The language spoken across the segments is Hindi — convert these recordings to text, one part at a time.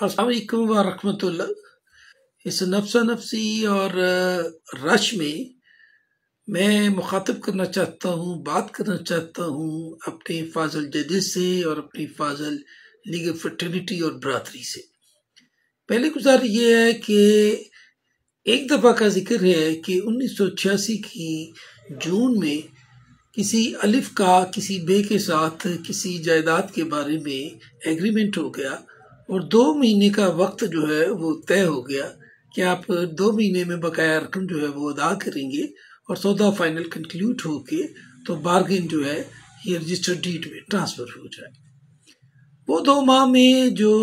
अस्सलाम वालेकुम व रहमतुल्लाह। इस नफ्सा नफसी और रश में मैं मुखातब करना चाहता हूँ, बात करना चाहता हूँ अपने फाजल जजेस से और अपनी फाजल लीगल फ्रेटर्निटी और बरादरी से। पहले गुजारिश ये है कि एक दफ़ा का जिक्र है कि 1986 की जून में किसी अलिफ का किसी बे के साथ किसी जायदाद के बारे में एग्रीमेंट हो गया और 2 महीने का वक्त जो है वो तय हो गया कि आप 2 महीने में बकाया रकम जो है वो अदा करेंगे और सौदा फाइनल कंक्लूड हो के तो बार्गेन जो है ये रजिस्टर्ड डीड में ट्रांसफ़र हो जाए। वो 2 माह में जो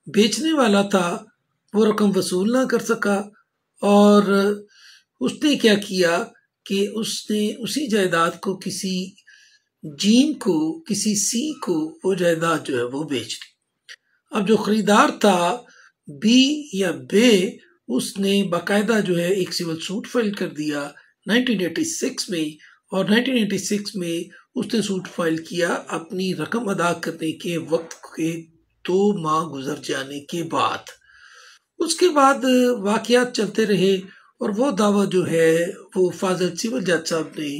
बेचने वाला था वो रकम वसूल ना कर सका और उसने क्या किया कि उसने उसी जायदाद को किसी जीम को, किसी सी को वो जायदाद जो है वो बेच दी। अब जो खरीदार था बी या बे, उसने बाकायदा जो है एक सिविल सूट फाइल कर दिया 1986 में और 1986 में उसने सूट फाइल किया अपनी रकम अदा करने के वक्त के 2 माह गुजर जाने के बाद। उसके बाद वाक़यात चलते रहे और वो दावा जो है वो फाजल सिविल जज साहब ने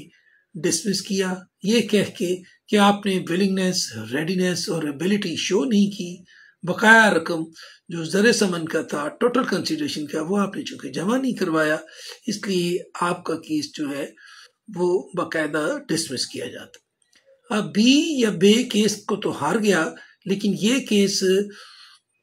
डिसमिस किया ये कह के कि आपने विलिंगनेस, रेडीनेस और एबिलिटी शो नहीं की। बकाया रकम जो ज़र समन का था, टोटल कंसिडरेशन का, वो आपने चूँकि जमा नहीं करवाया, इसलिए आपका केस जो है वो बाकायदा डिसमिस किया जाता। अब बी या बे केस को तो हार गया, लेकिन ये केस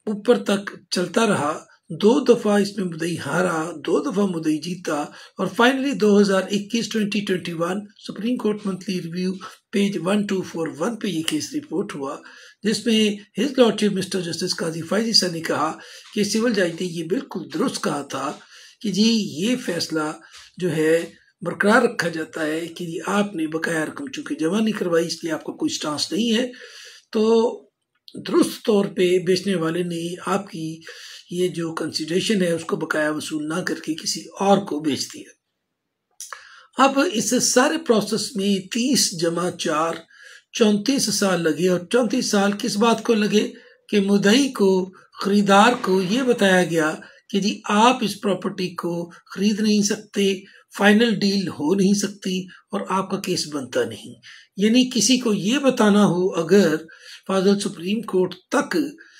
ऊपर तक चलता रहा। 2 दफ़ा इसमें मुद्दई हारा, 2 दफ़ा मुद्दई जीता और finally 2021 supreme court monthly review page 1241 पे ये केस रिपोर्ट हुआ, जिसमें हिज लॉर्डशिप मिस्टर जस्टिस काजी फैजी सर ने कहा कि सिविल जज ने ये बिल्कुल दुरुस्त कहा था कि जी ये फैसला जो है बरकरार रखा जाता है कि जी आपने बकाया रकम चूँकि जमा नहीं करवाई इसलिए आपका कोई स्टांस नहीं है, तो दुरुस्त तौर पे बेचने वाले ने आपकी ये जो कंसिडरेशन है उसको बकाया वसूल ना करके किसी और को बेच दिया। अब इस सारे प्रोसेस में 30 जमा 4 34 साल लगे और 34 साल किस बात को लगे कि मुद्दई को, खरीदार को ये बताया गया कि जी आप इस प्रॉपर्टी को खरीद नहीं सकते, फाइनल डील हो नहीं सकती और आपका केस बनता नहीं। यानी किसी को ये बताना हो अगर फाजल सुप्रीम कोर्ट तक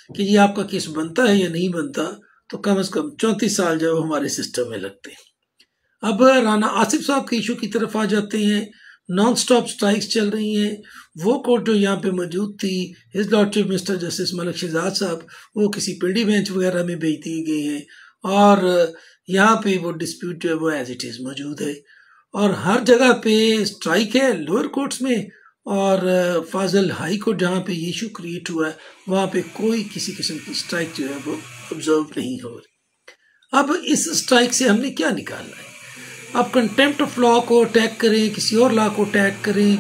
कि ये आपका केस बनता है या नहीं बनता, तो कम से कम 34 साल जो हमारे सिस्टम में लगते हैं। अब राना आसिफ साहब के इशू की तरफ आ जाते हैं। नॉन स्टॉप स्ट्राइक्स चल रही हैं। वो कोर्ट जो यहाँ पे मौजूद थी, his lordship mister justice Malik Shahzad sahab, वो किसी पिंडी बेंच वगैरह में भेज दिए गए हैं और यहाँ पे वो डिस्प्यूट जो है वो एज इट इज़ मौजूद है और हर जगह पे स्ट्राइक है लोअर कोर्ट्स में और फाजल हाई कोर्ट जहाँ पे ये इशू क्रिएट हुआ है वहाँ पे कोई किसी किस्म की स्ट्राइक जो है वो ऑब्जर्व नहीं हो रही। अब इस स्ट्राइक से हमने क्या निकालना है? अब कंटेम्प्ट ऑफ लॉ को अटैक करें, किसी और लॉ को अटैक करें,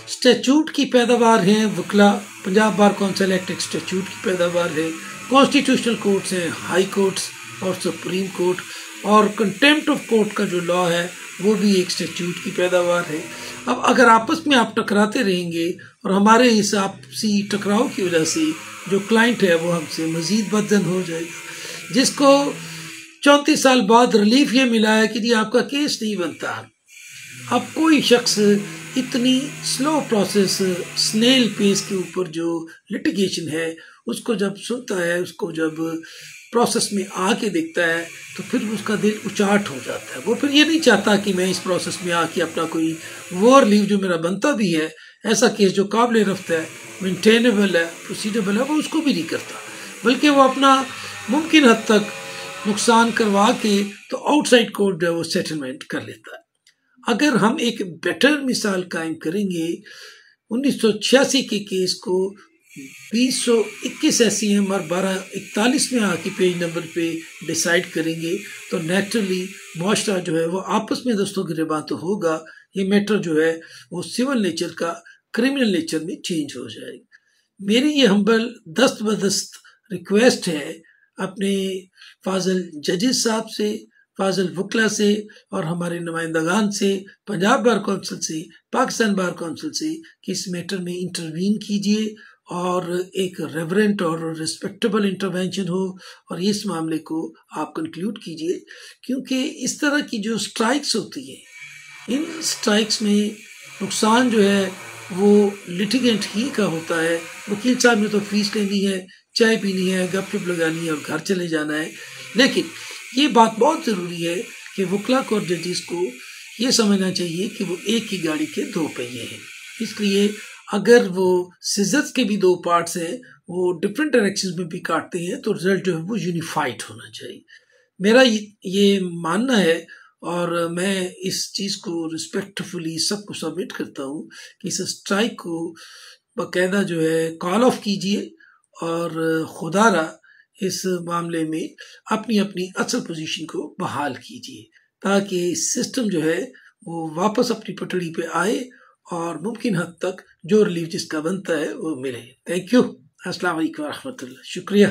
स्टैच्यूट की पैदावार है, वकला पंजाब बार काउंसिल एक्ट एक स्टैच्यूट की पैदावार है, कॉन्स्टिट्यूशनल कोर्ट्स हैं, हाई कोर्ट्स और सुप्रीम कोर्ट, और कंटेम्प्ट ऑफ कोर्ट का जो लॉ है वो भी एक स्टैच्यूट की पैदावार है। अब अगर आपस में आप टकराते रहेंगे और हमारे इस आपसी टकराव की वजह से जो क्लाइंट है वो हमसे मज़ीद बदजन हो जाएगा, जिसको 34 साल बाद रिलीफ ये मिला है कि जी आपका केस नहीं बनता। अब कोई शख्स इतनी स्लो प्रोसेस, स्नेल पेस के ऊपर जो लिटिगेशन है उसको जब सुनता है, उसको जब प्रोसेस में आके देखता है तो फिर उसका दिल उचाट हो जाता है। वो फिर ये नहीं चाहता कि मैं इस प्रोसेस में आके अपना कोई वो रिलीफ जो मेरा बनता भी है, ऐसा केस जो काबिल रफ्त है, मेंटेनेबल है, प्रोसीडेबल है, वो उसको भी नहीं करता, बल्कि वो अपना मुमकिन हद तक नुकसान करवा के तो आउटसाइड कोर्ट जो है वो सेटलमेंट कर लेता है। अगर हम एक बेटर मिसाल कायम करेंगे 1986 के केस को 2021 SCM और 1241 में आके पेज नंबर पे डिसाइड करेंगे तो नेचुरली मुआशरा जो है वो आपस में दोस्तों गिरबां तो होगा, ये मैटर जो है वो सिविल नेचर का क्रिमिनल नेचर में चेंज हो जाएगा। मेरी ये हम्बल दस्त बदस्त रिक्वेस्ट है अपने फाजल जजेस साहब से, फाजल वकला से और हमारे नुमाइंदगान से, पंजाब बार काउंसिल से, पाकिस्तान बार काउंसिल से कि इस मैटर में इंटरवीन कीजिए और एक रेवरेंट और रिस्पेक्टेबल इंटरवेंशन हो और इस मामले को आप कंक्लूड कीजिए, क्योंकि इस तरह की जो स्ट्राइक्स होती है, इन स्ट्राइक्स में नुकसान जो है वो लिटिगेंट ही का होता है। वकील साहब ने तो फीस लेनी है, चाय पीनी है, गपशप लगानी है और घर चले जाना है। लेकिन ये बात बहुत ज़रूरी है कि वकला को और जजेस को ये समझना चाहिए कि वो एक ही गाड़ी के दो पहिए हैं। इसलिए अगर वो सिजर्स के भी दो पार्ट्स हैं, वो डिफरेंट डायरेक्शन में भी काटते हैं, तो रिजल्ट जो है वो यूनिफाइड होना चाहिए। मेरा ये मानना है और मैं इस चीज़ को रिस्पेक्टफुली सबको सबमिट करता हूँ कि इस स्ट्राइक को बाकायदा जो है कॉल ऑफ कीजिए और खुदारा इस मामले में अपनी अपनी असल पोजीशन को बहाल कीजिए, ताकि सिस्टम जो है वो वापस अपनी पटड़ी पे आए और मुमकिन हद तक जो रिलीफ जिसका बनता है वो मिले। Thank you. अस्सलाम वालेकुम व रहमतुल्लाह। शुक्रिया।